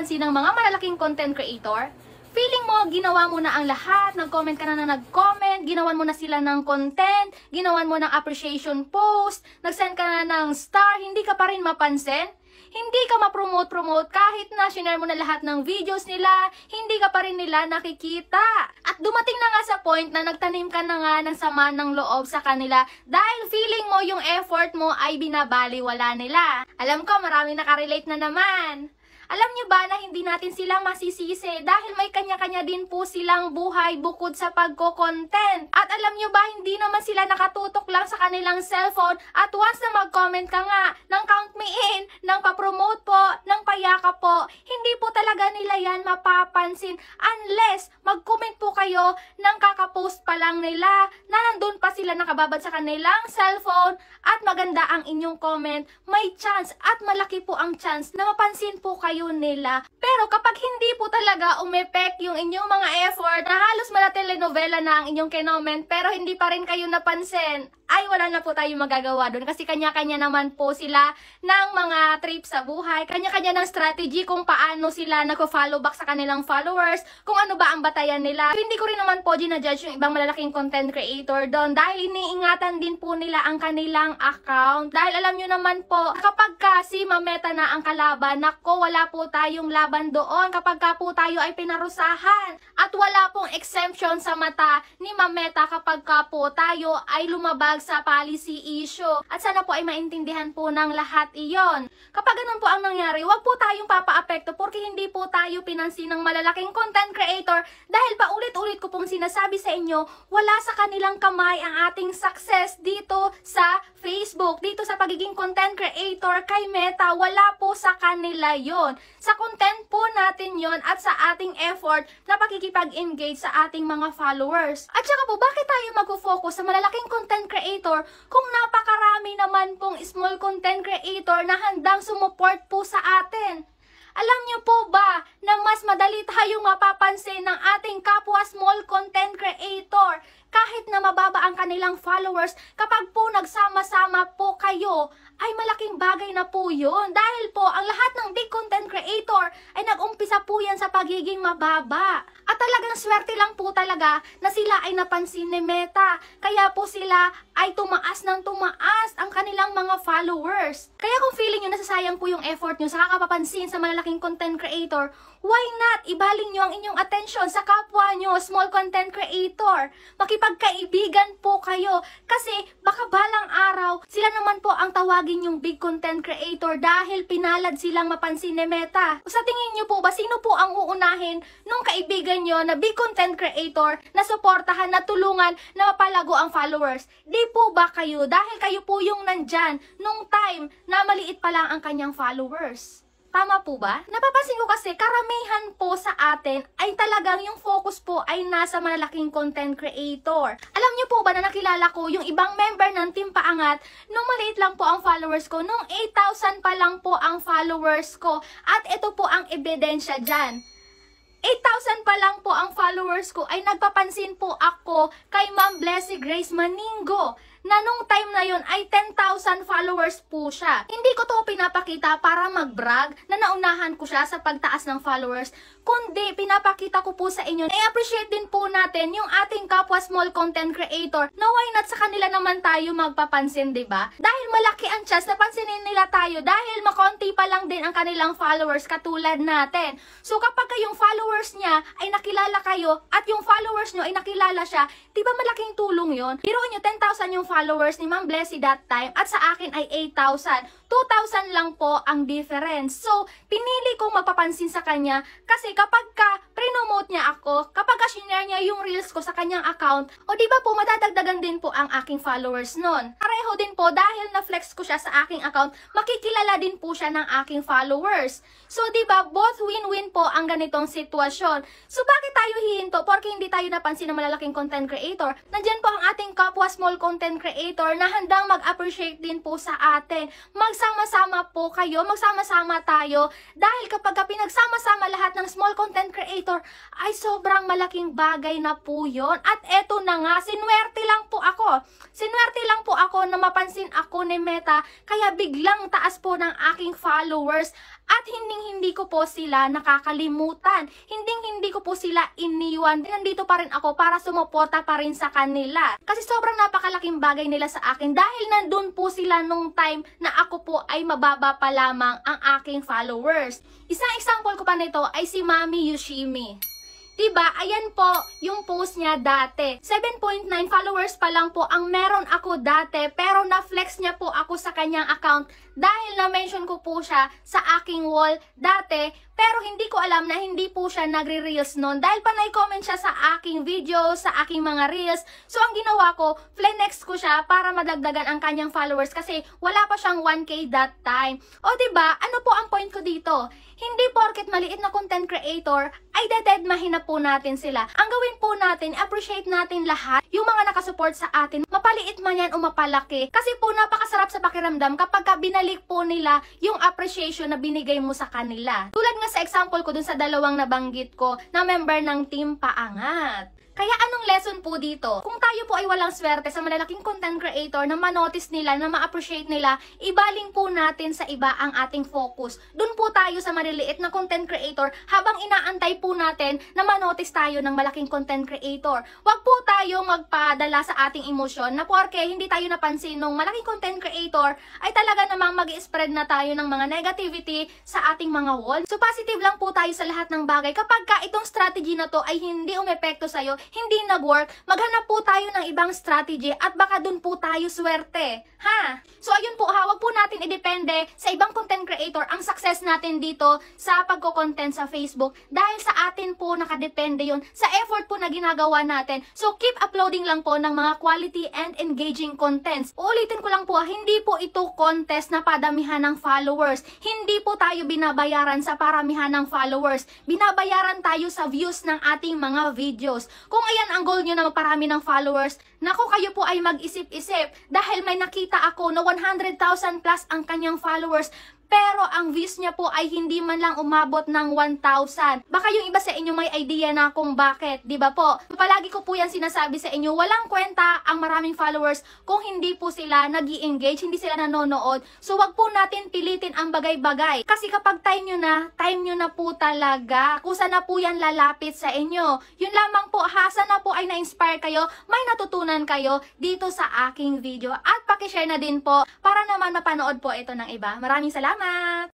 napapansin ng mga malalaking content creator? Feeling mo, ginawa mo na ang lahat, nag-comment ka na nag-comment, ginawan mo na sila ng content, ginawan mo ng appreciation post, nag-send ka na ng star, hindi ka pa rin mapansin? Hindi ka ma-promote kahit na share mo na lahat ng videos nila, hindi ka pa rin nila nakikita. At dumating na nga sa point na nagtanim ka na nga ng sama ng loob sa kanila dahil feeling mo yung effort mo ay binabaliwala nila. Alam ko, marami nakarelate na naman. Alam nyo ba na hindi natin sila masisisi dahil may kanya-kanya din po silang buhay bukod sa pagko-content. At alam nyo ba, hindi naman sila nakatutok lang sa kanilang cellphone at once na mag-comment ka nga ng count me in, ng pa-promote po, ng payaka po, hindi po talaga nila yan mapapansin unless mag-comment po kayo ng kakapost pa lang nila na nandun pa sila nakababad sa kanilang cellphone at maganda ang inyong comment, may chance at malaki po ang chance na mapansin po kayo nila. Pero kapag hindi po talaga umepek yung inyong mga effort na halos mala telenovela na ang inyong kinoment pero hindi pa rin kayo napansin, ay wala na po tayong magagawa doon kasi kanya-kanya naman po sila ng mga trip sa buhay, kanya-kanya ng strategy kung paano sila nagko-follow back sa kanilang followers, kung ano ba ang batayan nila. So, hindi ko rin naman po ginajudge yung ibang malalaking content creator doon dahil iniingatan din po nila ang kanilang account. Dahil alam nyo naman po, kapag kasi mameta na ang kalaban, nako wala po tayong laban doon kapag ka po tayo ay pinarusahan. At wala pong exemption sa mata ni Mameta kapag ka po tayo ay lumabag sa policy issue. At sana po ay maintindihan po ng lahat iyon. Kapag ganun po ang nangyari, wag po tayong papaapekto porque hindi po tayo pinansin ng malalaking content creator dahil paulit-ulit ko pong sinasabi sa inyo, wala sa kanilang kamay ang ating success dito sa Facebook, dito sa pagiging content creator kay Meta, wala po sa kanila yon. Sa content po natin yon at sa ating effort na pakikipag-engage sa ating mga followers. At saka po, bakit tayo mag-focus sa malalaking content creator kung napakarami naman pong small content creator na handang sumuport po sa atin? Alam niyo po ba na mas madali tayong mapapansin ng ating kapwa small content creator kahit na mababa ang kanilang followers kapag po nagsama-sama po kayo? Ay malaking bagay na po yun. Dahil po, ang lahat ng big content creator ay nag-umpisa po yan sa pagiging mababa. At talagang swerte lang po talaga na sila ay napansin ni Meta. Kaya po sila ay tumaas ng tumaas ang kanilang mga followers. Kaya kung feeling nyo nasasayang po yung effort nyo sa kakapapansin sa malalaking content creator, why not ibaling nyo ang inyong atensyon sa kapwa nyo, small content creator? Makipagkaibigan po kayo kasi baka balang araw sila naman po ang tawagin yung big content creator dahil pinalad silang mapansin ni Meta. Sa tingin nyo po ba, sino po ang uunahin nung kaibigan nyo na big content creator na suportahan, na tulungan, na mapalago ang followers? Di po ba kayo? Dahil kayo po yung nandyan nung time na maliit pa lang ang kanyang followers. Tama po ba? Napapansin ko kasi karamihan po sa atin ay talagang yung focus po ay nasa malalaking content creator. Alam niyo po ba na nakilala ko yung ibang member ng Team Paangat nung maliit lang po ang followers ko, nung 8,000 pa lang po ang followers ko. At ito po ang ebidensya dyan. 8,000 pa lang po ang followers ko ay nagpapansin po ako kay Ma'am Blessy Grace Maningo na nung time na yon ay 10,000 followers po siya. Hindi ko to pinapakita para mag-brag na naunahan ko siya sa pagtaas ng followers, kundi pinapakita ko po sa inyo na i-appreciate din po natin yung ating kapwa small content creator na why not sa kanila naman tayo magpapansin, diba? Dahil malaki ang chance na pansinin nila tayo dahil makonti pa lang din ang kanilang followers katulad natin. So kapag kayong followers niya ay nakilala kayo at yung followers nyo ay nakilala siya, diba malaking tulong yon? Biruin nyo 10,000 yung followers ni Ma'am Blessy that time at sa akin ay 8,000. 2,000 lang po ang difference. So, pinili kong mapapansin sa kanya kasi kapag ka pre-nomote niya ako, kapag ka share niya yung reels ko sa kanyang account, o diba po madadagdagan din po ang aking followers nun. Pareho din po dahil na-flex ko siya sa aking account, makikilala din po siya ng aking followers. So, diba, both win-win po ang ganitong sitwasyon. So, bakit tayo hihinto? Porque hindi tayo napansin ng malalaking content creator. Nandyan po ang ating kapwa small content creator na handang mag-appreciate din po sa atin. Magsama-sama po kayo, magsama-sama tayo. Dahil kapag pinagsama-sama lahat ng small content creator, ay sobrang malaking bagay na po yon. At eto na nga, sinwerte lang po ako. Sinwerte lang po ako na mapansin ako ni Meta, kaya biglang taas po ng aking followers. At hindi ko po sila nakakalimutan. Hindi ko po sila iniwan. Nandito pa rin ako para sumuporta pa rin sa kanila. Kasi sobrang napakalaking bagay nila sa akin dahil nandun po sila nung time na ako po ay mababa pa lamang ang aking followers. Isang example ko pa nito ay si Mami Yushimi. Diba? Ayan po yung post niya dati. 7.9 followers pa lang po ang meron ako dati, pero na-flex niya po ako sa kanyang account dahil na-mention ko po siya sa aking wall dati, pero hindi ko alam na hindi po siya nagre-reels noon dahil panay-comment siya sa aking video, sa aking mga reels. So ang ginawa ko, flex ko siya para madagdagan ang kanyang followers kasi wala pa siyang 1K that time. O diba? Ano po ang point ko dito? Hindi porket maliit na content creator ay dededmahin na po natin sila. Ang gawin po natin, appreciate natin lahat yung mga nakasupport sa atin, mapaliit man yan o mapalaki. Kasi po napakasarap sa pakiramdam kapag binalik po nila yung appreciation na binigay mo sa kanila. Tulad nga sa example ko dun sa dalawang nabanggit ko na member ng Team Paangat. Kaya anong lesson po dito? Kung tayo po ay walang swerte sa malalaking content creator na manotice nila, na ma-appreciate nila, ibaling po natin sa iba ang ating focus. Doon po tayo sa maliliit na content creator habang inaantay po natin na manotice tayo ng malaking content creator. Huwag po tayo magpadala sa ating emosyon na porke hindi tayo napansin ng malaking content creator ay talaga namang mag-spread na tayo ng mga negativity sa ating mga wall. So positive lang po tayo sa lahat ng bagay. Kapag ka itong strategy na to ay hindi umepekto sa'yo, hindi nag-work, maghanap po tayo ng ibang strategy at baka dun po tayo swerte. Ha? So ayun po, huwag po natin idepende sa ibang content creator ang success natin dito sa pagko-content sa Facebook dahil sa atin po nakadepende yon sa effort po na ginagawa natin. So keep uploading lang po ng mga quality and engaging contents. Uulitin ko lang po, hindi po ito contest na padamihan ng followers. Hindi po tayo binabayaran sa paramihan ng followers. Binabayaran tayo sa views ng ating mga videos. Kung ayan ang goal nyo na magparami ng followers, naku, kayo po ay mag-isip-isip dahil may nakita ako na 100,000 plus ang kanyang followers. Pero ang views niya po ay hindi man lang umabot ng 1,000. Baka yung iba sa inyo may idea na kung bakit, di ba po? Palagi ko po yan sinasabi sa inyo, walang kwenta ang maraming followers kung hindi po sila nag-i-engage, hindi sila nanonood. So wag po natin pilitin ang bagay-bagay. Kasi kapag time nyo na po talaga. Kusa na po yan lalapit sa inyo. Yun lamang po, hasa na po ay na-inspire kayo, may natutunan kayo dito sa aking video. At pakishare na din po para naman mapanood po ito ng iba. Maraming salamat!